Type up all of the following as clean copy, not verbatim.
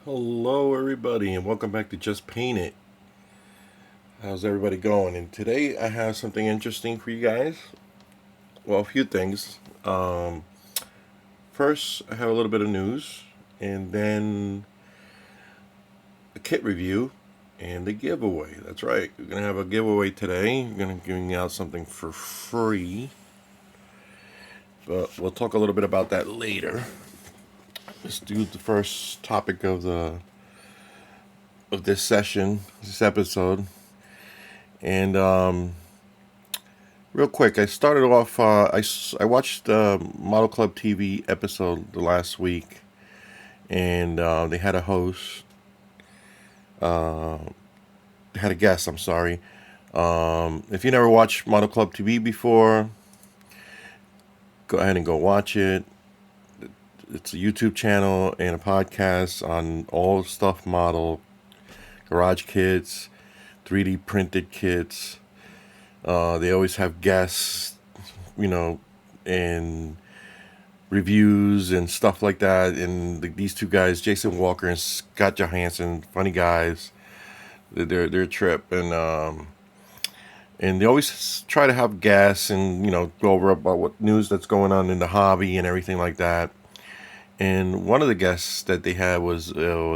Hello, everybody, and welcome back to Just Paint It. How's everybody going? And today I have something interesting for you guys. Well, a few things. First, I have a little bit of news, and then a kit review and a giveaway. That's right, we're gonna have a giveaway today. We're gonna be giving out something for free, but we'll talk a little bit about that later. Let's do the first topic of this session, this episode. And real quick, I started off. I watched the Model Club TV episode the last week, and they had a host. They had a guest. I'm sorry. If you never watched Model Club TV before, go ahead and go watch it. It's a YouTube channel and a podcast on all stuff model, garage kits, 3D printed kits. They always have guests, and reviews and stuff like that. And these two guys, Jason Walker and Scott Johansson, funny guys. They're a trip, and they always try to have guests and go over about what news that's going on in the hobby and everything like that. And one of the guests that they had was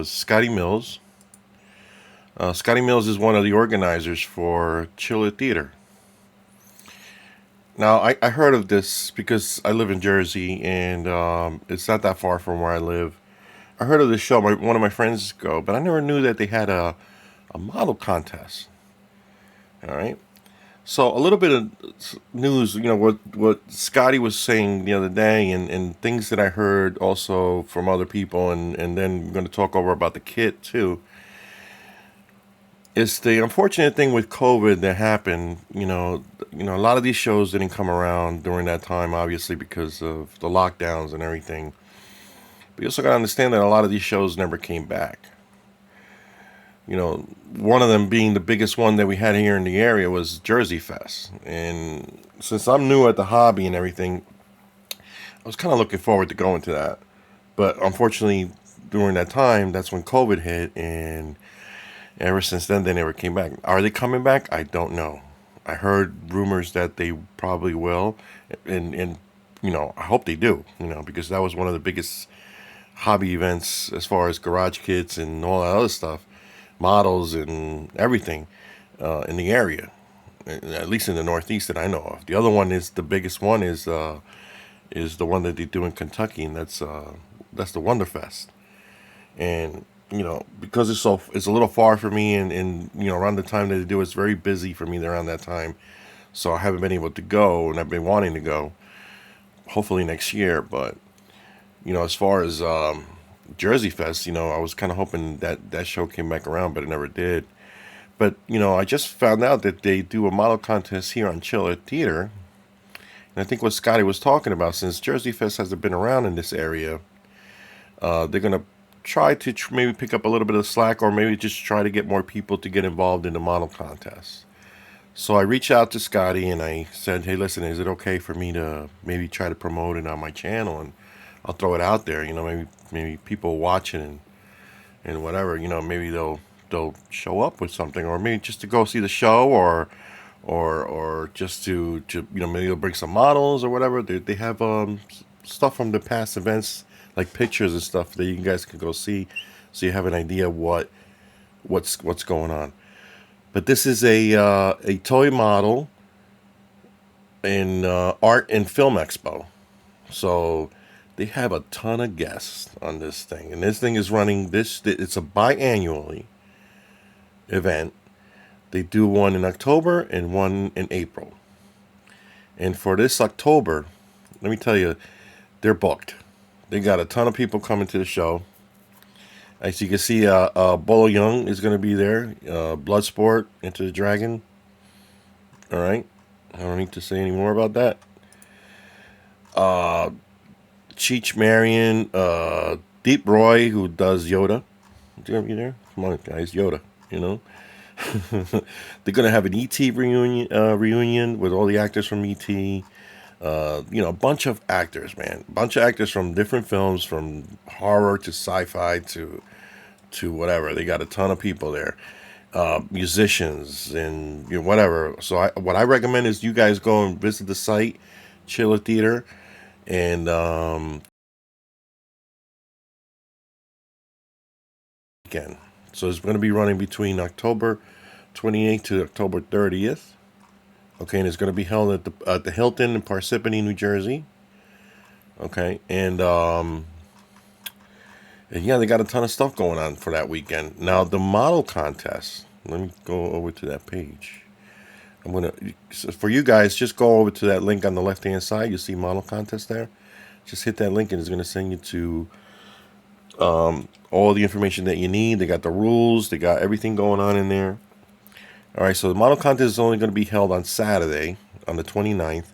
Scotty Mills. Scotty Mills is one of the organizers for Chiller Theater. Now, I heard of this because I live in Jersey, and it's not that far from where I live. I heard of this show. One of my friends go, but I never knew that they had a model contest. All right. So a little bit of news, what Scotty was saying the other day, and things that I heard also from other people, and then we're going to talk over about the kit too. It's the unfortunate thing with COVID that happened. A lot of these shows didn't come around during that time, obviously because of the lockdowns and everything. But you also got to understand that a lot of these shows never came back. One of them being the biggest one that we had here in the area was Jersey Fest. And since I'm new at the hobby and everything, I was kind of looking forward to going to that. But unfortunately, during that time, that's when COVID hit, and ever since then, they never came back. Are they coming back? I don't know. I heard rumors that they probably will, and I hope they do. Because that was one of the biggest hobby events as far as garage kits and all that other stuff, models and everything in the area, at least in the Northeast that I know of. The other one is the biggest one is the one that they do in Kentucky, and that's the Wonderfest. And because it's a little far for me, and around the time that they do, it's very busy for me around that time, so I haven't been able to go, and I've been wanting to go, hopefully next year. But as far as Jersey Fest, I was kind of hoping that show came back around, but it never did. But I just found out that they do a model contest here on Chiller Theater, and I think what Scotty was talking about, since Jersey Fest hasn't been around in this area, they're gonna try to maybe pick up a little bit of slack, or maybe just try to get more people to get involved in the model contest. So I reached out to Scotty and I said, hey, listen, is it okay for me to maybe try to promote it on my channel, and I'll throw it out there, maybe people watch it, and whatever, maybe they'll show up with something, or maybe just to go see the show, or just to maybe they'll bring some models or whatever. They have stuff from the past events, like pictures and stuff that you guys can go see, so you have an idea what's going on. But this is a toy model in art and film expo, so they have a ton of guests on this thing, and this thing is running this. It's a biannually event. They do one in October and one in April. And for this October, let me tell you, they're booked. They got a ton of people coming to the show. As you can see, Bolo Young is going to be there. Bloodsport, Into the Dragon. All right. I don't need to say any more about that. Cheech Marion, Deep Roy, who does Yoda. You there? Come on, guys, Yoda. They're gonna have an ET reunion with all the actors from ET. A bunch of actors, man. A bunch of actors from different films, from horror to sci-fi to whatever. They got a ton of people there, musicians and whatever. So what I recommend is you guys go and visit the site, Chiller Theater, and again. So it's going to be running between October 28th to October 30th. Okay, and it's going to be held at the Hilton in Parsippany, New Jersey. Okay, and yeah, they got a ton of stuff going on for that weekend. Now the model contest. Let me go over to that page. I'm gonna for you guys just go over to that link on the left hand side. You see model contest there. Just hit that link and it's gonna send you to all the information that you need. They got the rules. They got everything going on in there. All right, so the model contest is only going to be held on Saturday, on the 29th.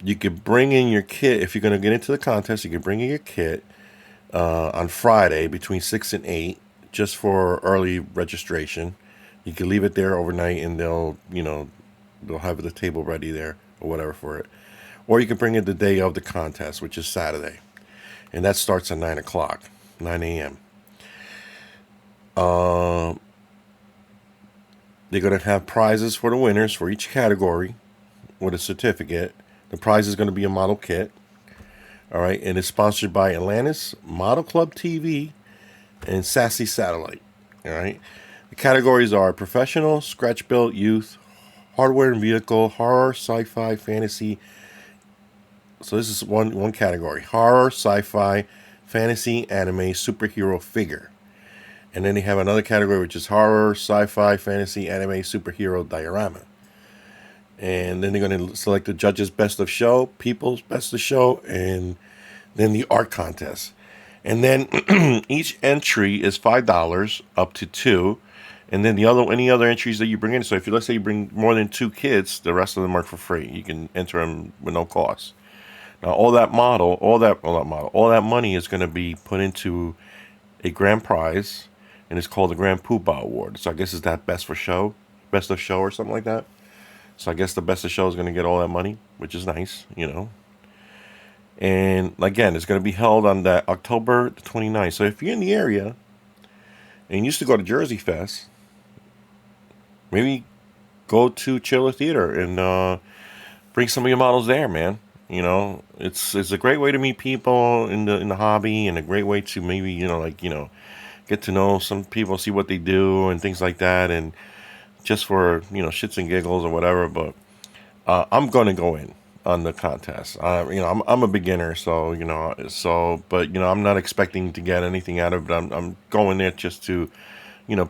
You could bring in your kit. If you're going to get into the contest, you can bring in your kit on Friday between 6 and 8, just for early registration. You can leave it there overnight, and they'll have the table ready there or whatever for it. Or you can bring it the day of the contest, which is Saturday. And that starts at 9 o'clock, 9 a.m. They're going to have prizes for the winners for each category with a certificate. The prize is going to be a model kit. All right. And it's sponsored by Atlantis, Model Club TV, and Sassy Satellite. All right. The categories are professional, scratch built, youth, hardware and vehicle, horror, sci-fi, fantasy. So this is one category: horror, sci-fi, fantasy, anime, superhero figure. And then they have another category which is horror, sci-fi, fantasy, anime, superhero diorama. And then they're going to select the judges' best of show, people's best of show, and then the art contest. And then each entry is $5 up to two. And then any other entries that you bring in. So if let's say you bring more than 2 kids, the rest of them are for free. You can enter them with no cost. Now all that money is going to be put into a grand prize, and it's called the Grand Poobah Award. So I guess it's that best of show or something like that. So I guess the best of show is going to get all that money, which is nice, And again, it's going to be held on that October 29th. So if you're in the area and you used to go to Jersey Fest, maybe go to Chiller Theater and bring some of your models there, man. It's a great way to meet people in the hobby, and a great way to maybe get to know some people, see what they do and things like that, and just for shits and giggles or whatever. But I'm going to go in on the contest. I'm a beginner, so but I'm not expecting to get anything out of it. I'm going there just to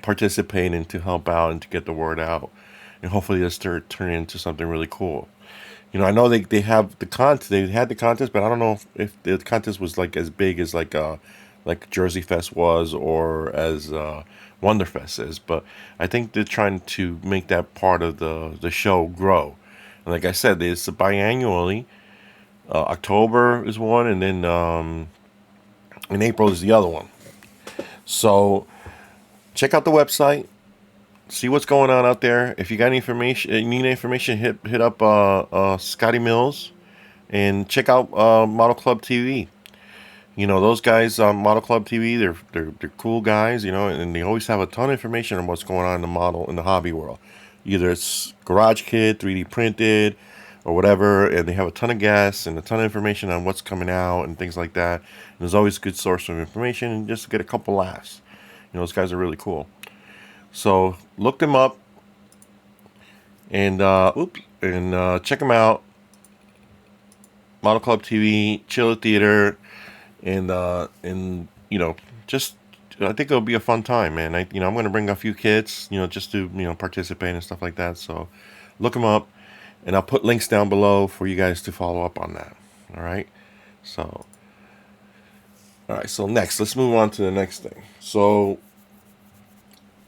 participate and to help out and to get the word out, and hopefully this turn into something really cool. I know they have the contest. They had the contest, but I don't know if the contest was like as big as like Jersey Fest was, or as Wonderfest is. But I think they're trying to make that part of the show grow. And like I said, it's biannually. October is one, and then in April is the other one. So check out the website. See what's going on out there. If you got any information, you need information, hit up Scotty Mills, and check out Model Club TV. Those guys on Model Club TV, they're cool guys, and they always have a ton of information on what's going on in the hobby world. Either it's Garage Kit, 3D printed, or whatever, and they have a ton of guests and a ton of information on what's coming out and things like that. And there's always a good source of information, and just to get a couple laughs. Those guys are really cool. So look them up and check them out. Model Club TV, Chiller Theater, and just I think it'll be a fun time, man. I'm going to bring a few kids, just to participate and stuff like that. So look them up, and I'll put links down below for you guys to follow up on that. All right. So next, let's move on to the next thing. So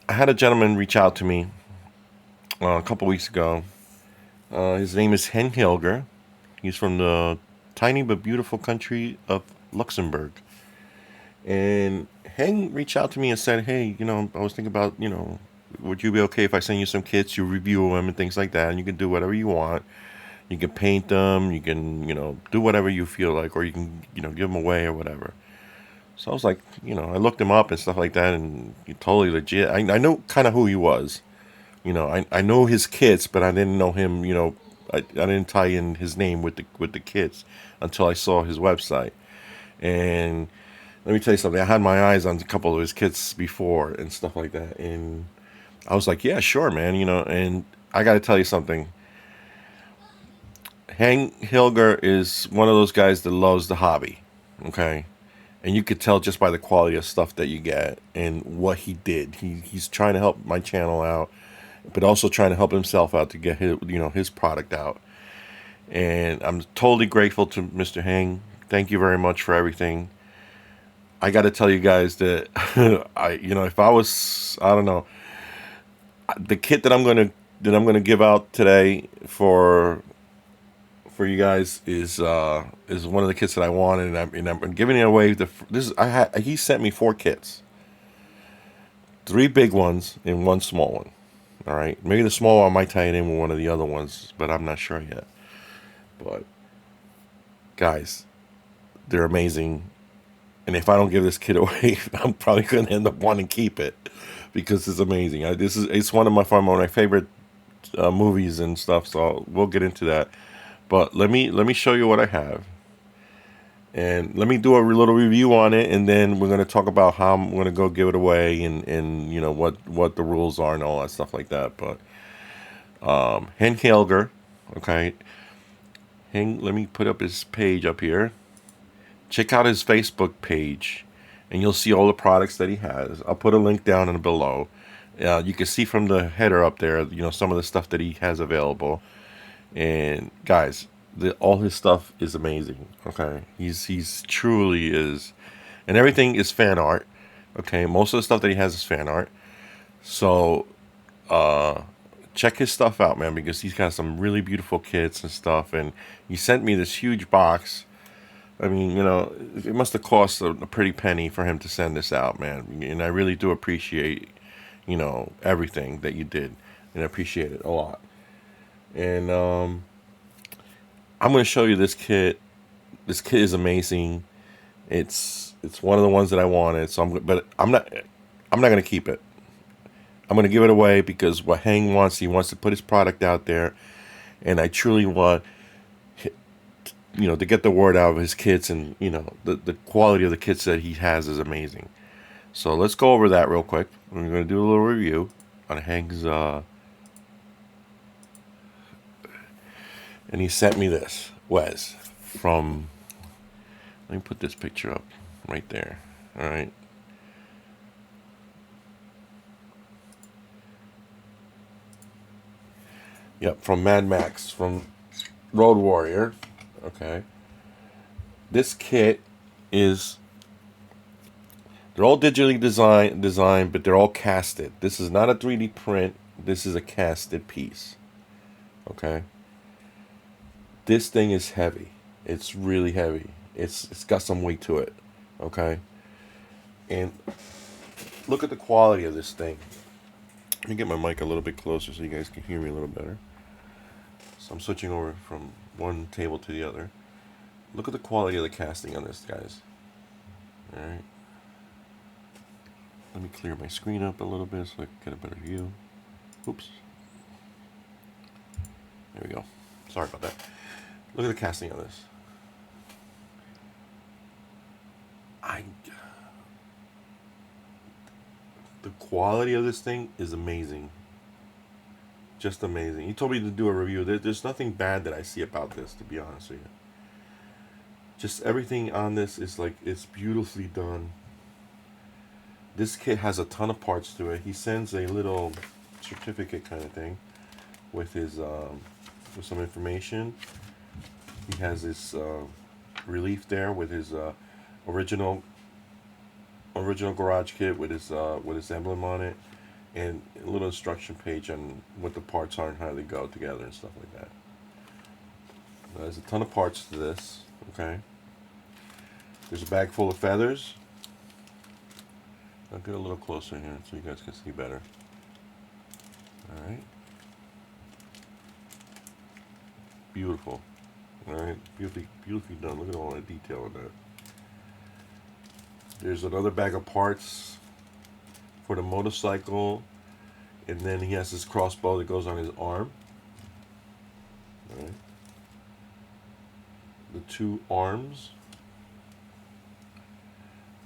I had a gentleman reach out to me a couple weeks ago. His name is Hilger. He's from the tiny but beautiful country of Luxembourg. And Heng reached out to me and said, hey, I was thinking about, would you be okay if I send you some kits, you review them and things like that, and you can do whatever you want. You can paint them, you can, do whatever you feel like, or you can, give them away or whatever. So I was like, you know, I looked him up and stuff like that, and he totally legit. I know kind of who he was. You know, I know his kids, but I didn't know him. You know, I didn't tie in his name with the kids until I saw his website. And let me tell you something. I had my eyes on a couple of his kids before and stuff like that, and I was like, yeah, sure, man. You know, and I got to tell you something. Heng Hilger is one of those guys that loves the hobby. Okay, and you could tell just by the quality of stuff that you get and what he did. He's trying to help my channel out, but also trying to help himself out to get his product out. And I'm totally grateful to Mr. Heng. Thank you very much for everything. I got to tell you guys that if I don't know, the kit that I'm gonna give out today for you guys is one of the kits that I wanted, and I'm giving it away. He sent me 4 kits, 3 big ones and 1 small one. All right, maybe the small one I might tie it in with one of the other ones, but I'm not sure yet. But guys, they're amazing, and if I don't give this kit away, I'm probably gonna end up wanting to keep it because it's amazing. It's one of my favorite movies and stuff. So we'll get into that. But let me show you what I have, and let me do a little review on it, and then we're gonna talk about how I'm gonna go give it away, and what the rules are and all that stuff like that. But Heng Hilger, okay, Heng. Let me put up his page up here. Check out his Facebook page, and you'll see all the products that he has. I'll put a link down in below. You can see from the header up there, some of the stuff that he has available. And guys, all his stuff is amazing. Okay, he's truly is, and everything is fan art. Okay, most of the stuff that he has is fan art. So check his stuff out, man, because he's got some really beautiful kits and stuff. And he sent me this huge box. I mean, it must have cost a pretty penny for him to send this out, man. And I really do appreciate, everything that you did, and I appreciate it a lot. And I'm going to show you this kit. This kit is amazing. It's one of the ones that I wanted. But I'm not going to keep it. I'm going to give it away because what Heng wants, he wants to put his product out there, and I truly want to get the word out of his kits, and the quality of the kits that he has is amazing. So let's go over that real quick. We're going to do a little review on Heng's and he sent me this Wes from. Let me put this picture up right there. All right. Yep, from Mad Max, from Road Warrior. Okay. This kit is. They're all digitally designed, but they're all casted. This is not a 3D print. This is a casted piece. Okay. This thing is heavy. It's really heavy. It's got some weight to it. Okay. And look at the quality of this thing. Let me get my mic a little bit closer so you guys can hear me a little better. So I'm switching over from one table to the other. Look at the quality of the casting on this, guys. Alright. Let me clear my screen up a little bit so I can get a better view. Oops. There we go. Sorry about that. Look at the casting on this. The quality of this thing is amazing. Just amazing. He told me to do a review. There's nothing bad that I see about this, to be honest with you. Just everything on this is it's beautifully done. This kit has a ton of parts to it. He sends a little certificate kind of thing with his with some information. He has this relief there with his original garage kit with his emblem on it, and a little instruction page on what the parts are and how they go together and stuff like that. There's a ton of parts to this. Okay. There's a bag full of feathers. I'll get a little closer here so you guys can see better. All right. Beautiful. All right. Beautifully done. Look at all that detail in that. There's another bag of parts for the motorcycle, and then he has his crossbow that goes on his arm. All right. The two arms.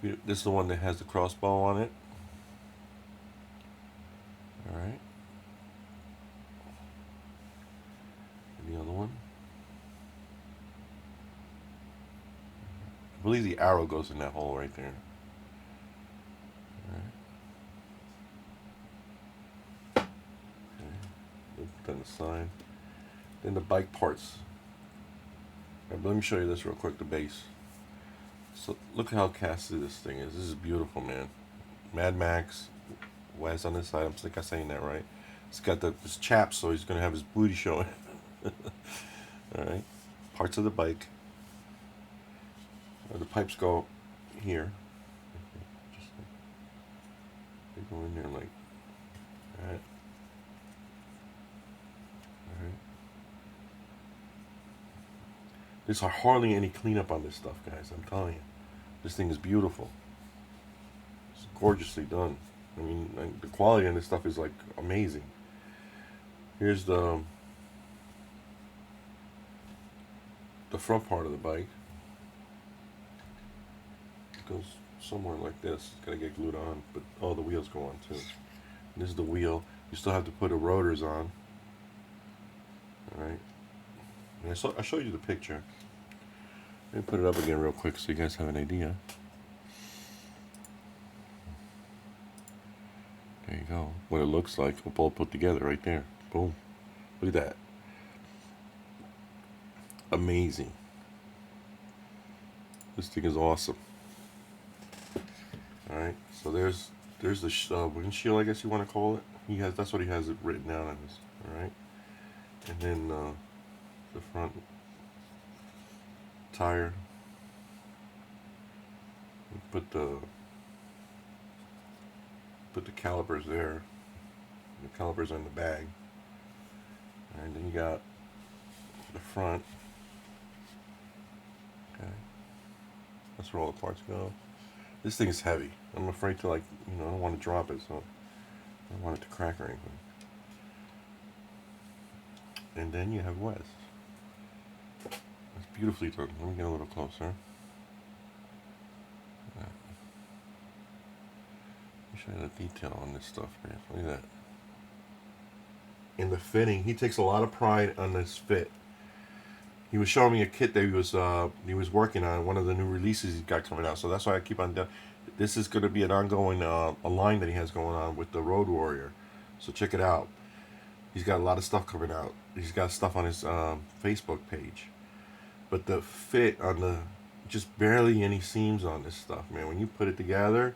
This is the one that has the crossbow on it. All right. And the other one. I believe the arrow goes in that hole right there. All right. Okay. Put that aside. Then the bike parts. Right, let me show you this real quick, the base. So look how casted this thing is. This is beautiful, man. Mad Max, Wes on this side. I think I'm saying that right. It's got this chaps, so he's gonna have his booty showing. All right. Parts of the bike. The pipes go here. Just they go in there like that. All right. There's hardly any cleanup on this stuff, guys. I'm telling you, this thing is beautiful. It's gorgeously done. I mean, the quality on this stuff is like amazing. Here's the front part of the bike. It goes somewhere like this. It's gotta get glued on, but the wheels go on too. And this is the wheel. You still have to put the rotors on. All right. And I showed you the picture. Let me put it up again real quick so you guys have an idea. There you go. What it looks like, all put together right there. Boom. Look at that. Amazing. This thing is awesome. All right. So there's the windshield, I guess you want to call it. That's what he has it written down on this. All right. And then the front tire. Put the calipers there. The calipers are in the bag. And then you got the front. Okay. That's where all the parts go. This thing is heavy. I'm afraid to I don't want to drop it, so I don't want it to crack or anything. And then you have Wes. It's beautifully done. Let me get a little closer. Let me show you the detail on this stuff, man. Look at that. In the fitting, he takes a lot of pride on this fit. He was showing me a kit that he was working on, one of the new releases he's got coming out. So that's why I keep on doing. This is going to be an ongoing a line that he has going on with the Road Warrior. So check it out. He's got a lot of stuff coming out. He's got stuff on his Facebook page. But the fit on just barely any seams on this stuff, man. When you put it together,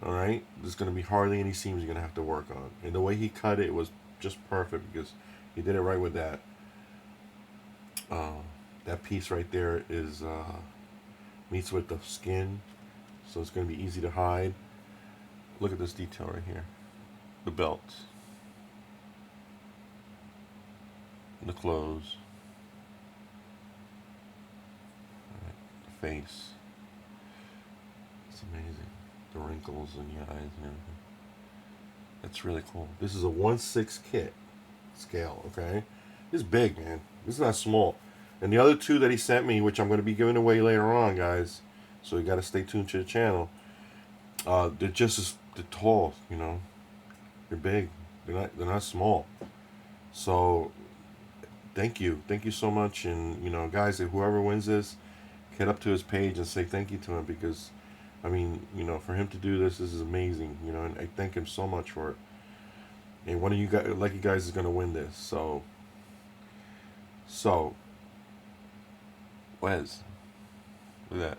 all right, there's going to be hardly any seams you're going to have to work on. And the way he cut it was just perfect because he did it right with that. That piece right there is meets with the skin, so it's going to be easy to hide. Look at this detail right here. The belts. The clothes. Right. The face. It's amazing. The wrinkles in the eyes and everything. That's really cool. This is a 1/6 kit scale, okay? This is big, man. This is not small. And the other two that he sent me, which I'm going to be giving away later on, guys, so you got to stay tuned to the channel. They're just as tall, They're big. They're not small. So thank you so much. And guys, if whoever wins this, head up to his page and say thank you to him because, I mean, for him to do this is amazing. And I thank him so much for it. And one of you guys is going to win this. So Wes, look at that.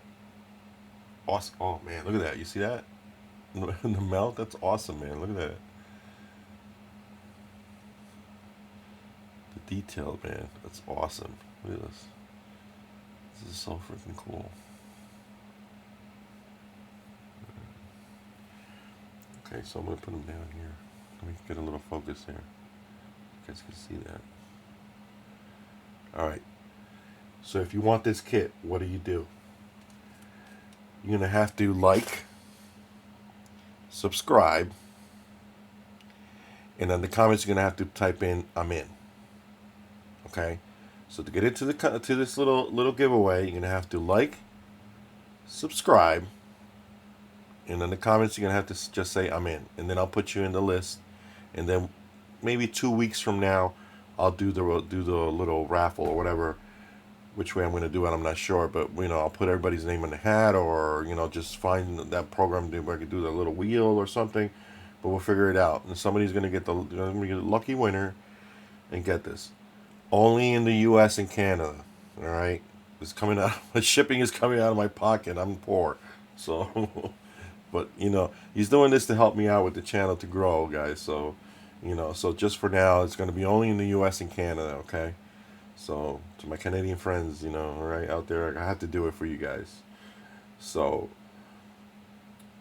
Awesome. Oh man, look at that. You see that? The melt? That's awesome, man. Look at that. The detail, man. That's awesome. Look at this. This is so freaking cool. Okay, so I'm going to put them down here. Let me get a little focus here. You guys can see that. Alright. So if you want this kit, what do? you're gonna have to like, subscribe, and then the comments you're gonna have to type in "I'm in." Okay, so to get into to this little giveaway, you're gonna have to like, subscribe, and in the comments you're gonna have to just say "I'm in," and then I'll put you in the list, and then maybe 2 weeks from now, I'll do the little raffle or whatever. Which way I'm going to do it, I'm not sure, but I'll put everybody's name in the hat, or just find that program where I could do the little wheel or something. But we'll figure it out, and somebody's going to get the lucky winner and get this. Only in the U.S. and Canada. All right, it's coming out. The shipping is coming out of my pocket. I'm poor, so. But he's doing this to help me out with the channel to grow, guys. So, so just for now, it's going to be only in the U.S. and Canada. Okay. So to my Canadian friends, right out there, I have to do it for you guys. So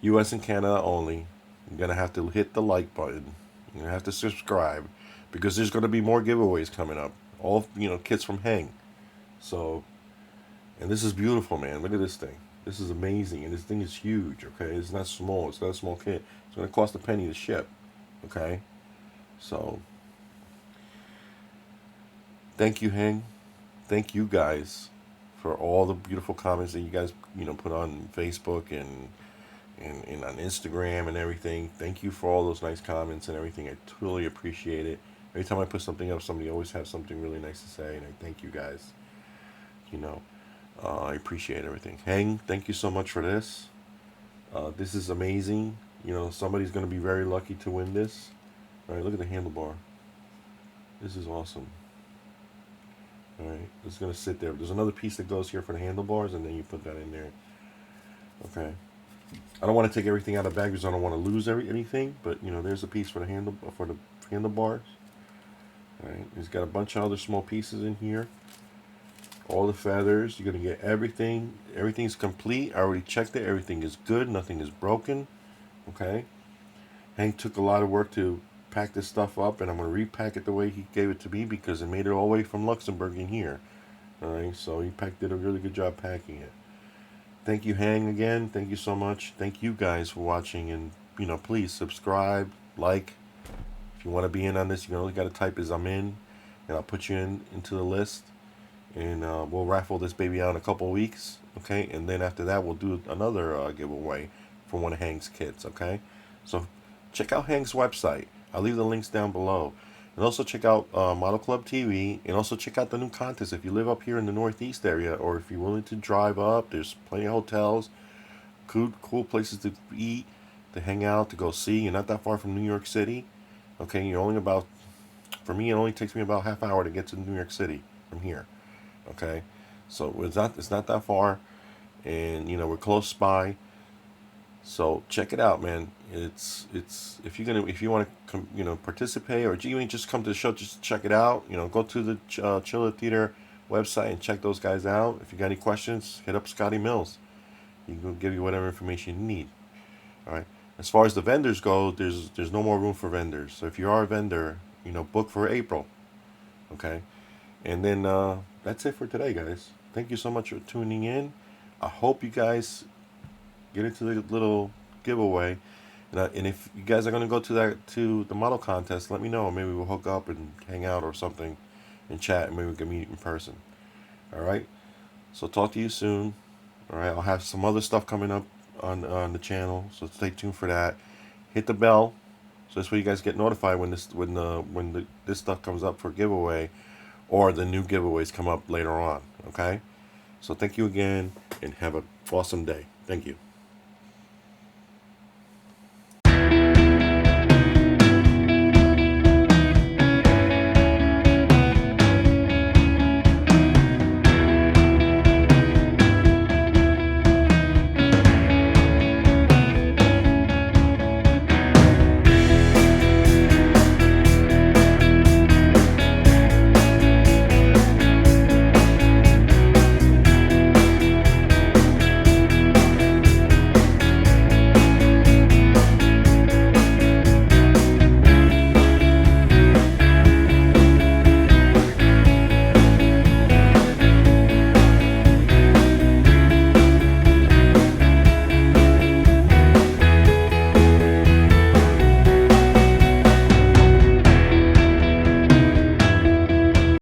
U.S. and Canada only. You're gonna have to hit the like button. You're gonna have to subscribe, because there's gonna be more giveaways coming up. All kits from Heng. So, and this is beautiful, man. Look at this thing. This is amazing, and this thing is huge. Okay, it's not small. It's not a small kit. It's gonna cost a penny to ship. Okay, so thank you, Heng. Thank you guys for all the beautiful comments that you guys put on Facebook and on Instagram and everything. Thank you for all those nice comments and everything. I truly appreciate it. Every time I put something up, somebody always has something really nice to say, and I thank you guys. You know, I appreciate everything. Heng, thank you so much for this. This is amazing. Somebody's going to be very lucky to win this. All right, look at the handlebar. This is awesome. All right, it's going to sit there. There's another piece that goes here for the handlebars, and then you put that in there. Okay. I don't want to take everything out of the bag because I don't want to lose anything. But there's a piece for the handlebars. All right. It's got a bunch of other small pieces in here. All the feathers. You're gonna get everything. Everything's complete. I already checked it. Everything is good. Nothing is broken. Okay. Hank took a lot of work to pack this stuff up, and I'm gonna repack it the way he gave it to me because it made it all the way from Luxembourg in here. All right. So he did a really good job packing it. Thank you, Hang, again. Thank you so much. Thank you guys for watching, and please subscribe, like. If you want to be in on this, you only got to type is "I'm in," and I'll put you into the list, and we'll raffle this baby out in a couple of weeks, okay? And then after that, we'll do another giveaway for one of Hang's kits, okay? So check out Hang's website. I'll leave the links down below. And also check out Model Club TV, and also check out the new contest. If you live up here in the Northeast area, or if you're willing to drive up, there's plenty of hotels, cool places to eat, to hang out, to go see. You're not that far from New York City. Okay, for me, it only takes me about half hour to get to New York City from here. Okay, so it's not that far, and we're close by. So check it out, man. It's if you want to participate, or even just come to the show, just check it out. Go to the Chiller Theater website and check those guys out. If you got any questions, hit up Scotty Mills. He can give you whatever information you need. All right. As far as the vendors go, there's no more room for vendors. So if you are a vendor, book for April. Okay. And then that's it for today, guys. Thank you so much for tuning in. I hope you guys get into the little giveaway. And if you guys are going to go to the model contest, let me know. Maybe we'll hook up and hang out or something and chat, and maybe we can meet in person. All right. So talk to you soon. All right. I'll have some other stuff coming up on the channel, so stay tuned for that. Hit the bell, so this way you guys get notified when this stuff comes up for giveaway, or the new giveaways come up later on. Okay. So thank you again, and have an awesome day. Thank you.